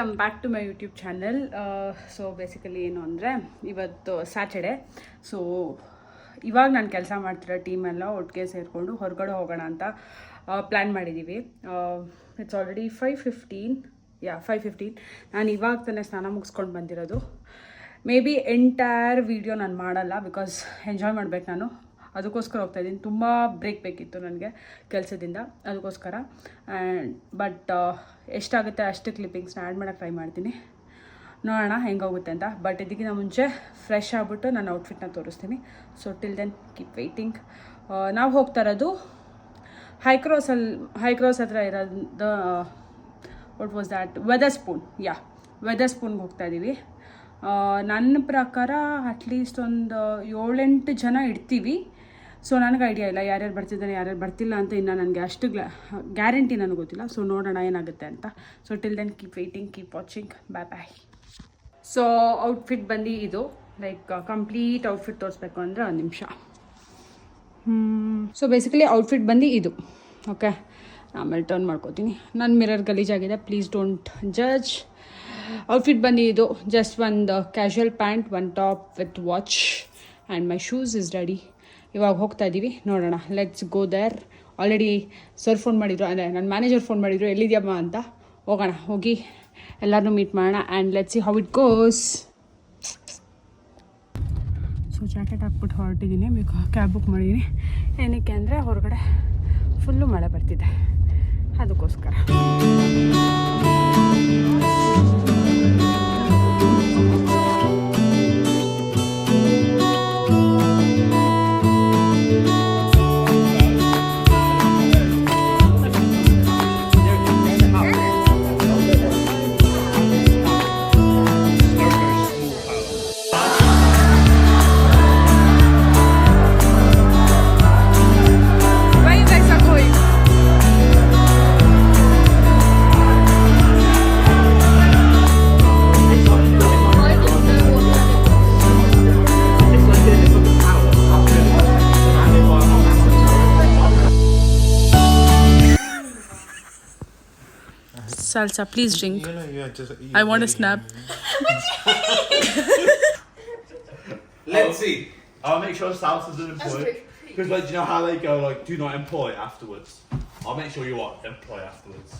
Welcome back to my YouTube channel. So basically ಏನು ಅಂದರೆ ಇವತ್ತು ಸ್ಯಾಟರ್ಡೆ. ಸೊ ಇವಾಗ ನಾನು ಕೆಲಸ ಮಾಡ್ತಿರೋ ಟೀಮೆಲ್ಲ ಒಟ್ಟಿಗೆ ಸೇರಿಕೊಂಡು ಹೊರಗಡೆ ಹೋಗೋಣ ಅಂತ ಪ್ಲ್ಯಾನ್ ಮಾಡಿದ್ದೀವಿ. It's already 5:15. ನಾನು ಇವಾಗ ತಾನೇ ಸ್ನಾನ ಮುಗಿಸ್ಕೊಂಡು ಬಂದಿರೋದು. ಮೇ ಬಿ ಎಂಟೈರ್ ವೀಡಿಯೋ ನಾನು ಮಾಡಲ್ಲ, ಬಿಕಾಸ್ ಎಂಜಾಯ್ ಮಾಡಬೇಕು ನಾನು. ಅದಕ್ಕೋಸ್ಕರ ಹೋಗ್ತಾಯಿದ್ದೀನಿ. ತುಂಬ ಬ್ರೇಕ್ ಬೇಕಿತ್ತು ನನಗೆ ಕೆಲಸದಿಂದ, ಅದಕ್ಕೋಸ್ಕರ. ಬಟ್ ಎಷ್ಟಾಗುತ್ತೆ ಅಷ್ಟು ಕ್ಲಿಪ್ಪಿಂಗ್ಸ್ನ ಆ್ಯಡ್ ಮಾಡೋಕ್ಕೆ ಟ್ರೈ ಮಾಡ್ತೀನಿ. ನೋಡೋಣ ಹೆಂಗೋಗುತ್ತೆ ಅಂತ. ಬಟ್ ಇದಕ್ಕಿಂತ ಮುಂಚೆ ಫ್ರೆಶ್ ಆಗಿಬಿಟ್ಟು ನಾನು ಔಟ್ಫಿಟ್ನ ತೋರಿಸ್ತೀನಿ. So till then keep waiting. ನಾವು ಹೋಗ್ತಾ ಇರೋದು ಹೈಕ್ರಾಸ್ ಹತ್ರ ಇರೋದು ವಾಟ್ ವಾಸ್ ದ್ಯಾಟ್, ವೆದರ್ಸ್ಪೂನ್ಗೆ ಹೋಗ್ತಾ ಇದ್ದೀವಿ. ನನ್ನ ಪ್ರಕಾರ ಅಟ್ಲೀಸ್ಟ್ ಒಂದು 7-8 ಜನ ಇಡ್ತೀವಿ. ಸೊ ನನಗೆ ಐಡಿಯಾ ಇಲ್ಲ ಯಾರ್ಯಾರು ಬರ್ತಿದ್ದಾರೆ ಯಾರ್ಯಾರು ಬರ್ತಿಲ್ಲ ಅಂತ. ಇನ್ನು ನನಗೆ ಅಷ್ಟು ಗ್ಯಾರಂಟಿ ನನಗೆ ಗೊತ್ತಿಲ್ಲ. ಸೊ ನೋಡೋಣ ಏನಾಗುತ್ತೆ ಅಂತ. So till then keep waiting, keep watching. Bye. So outfit ಬಂದು ಇದು, ಲೈಕ್ ಕಂಪ್ಲೀಟ್ ಔಟ್ಫಿಟ್ ತೋರಿಸ್ಬೇಕು ಅಂದರೆ ಒಂದು ನಿಮಿಷ. ಸೊ ಬೇಸಿಕಲಿ ಔಟ್ಫಿಟ್ ಬಂದು ಇದು. ಓಕೆ, ಆಮೇಲೆ ಟರ್ನ್ ಮಾಡ್ಕೋತೀನಿ. ನನ್ನ ಮಿರರ್ ಗಲೀಜಾಗಿದೆ, ಪ್ಲೀಸ್ ಡೋಂಟ್ ಜಡ್ಜ್. ಔಟ್ಫಿಟ್ ಬಂದು ಇದು, ಜಸ್ಟ್ ಒಂದು ಕ್ಯಾಶುವಲ್ ಪ್ಯಾಂಟ್, ಒಂದು top with watch and my shoes is ready. ಇವಾಗ ಹೋಗ್ತಾ ಇದ್ದೀವಿ, ನೋಡೋಣ. Let's go there. Already sir phone ಮಾಡಿದ್ರು, ಅಂದರೆ ನನ್ನ ಮ್ಯಾನೇಜರ್ ಫೋನ್ ಮಾಡಿದ್ರು, ಎಲ್ಲಿದ್ಯಮ್ಮ ಅಂತ. ಹೋಗೋಣ, ಹೋಗಿ ಎಲ್ಲರನ್ನೂ ಮೀಟ್ ಮಾಡೋಣ and let's see how it goes. So jacket ಹಾಕ್ಬಿಟ್ಟು ಹೊರಟಿದ್ದೀನಿ. ಕ್ಯಾಬ್ ಬುಕ್ ಮಾಡಿದ್ದೀನಿ. ಏನಕ್ಕೆ ಅಂದರೆ ಹೊರಗಡೆ ಫುಲ್ಲು ಮಳೆ ಬರ್ತಿದೆ, ಅದಕ್ಕೋಸ್ಕರ. Salsa, please drink. I want a snap. Let's see. I'll make sure salsa's unemployed. Because like, do you know how they go like, do not employ afterwards? I'll make sure you what employ afterwards.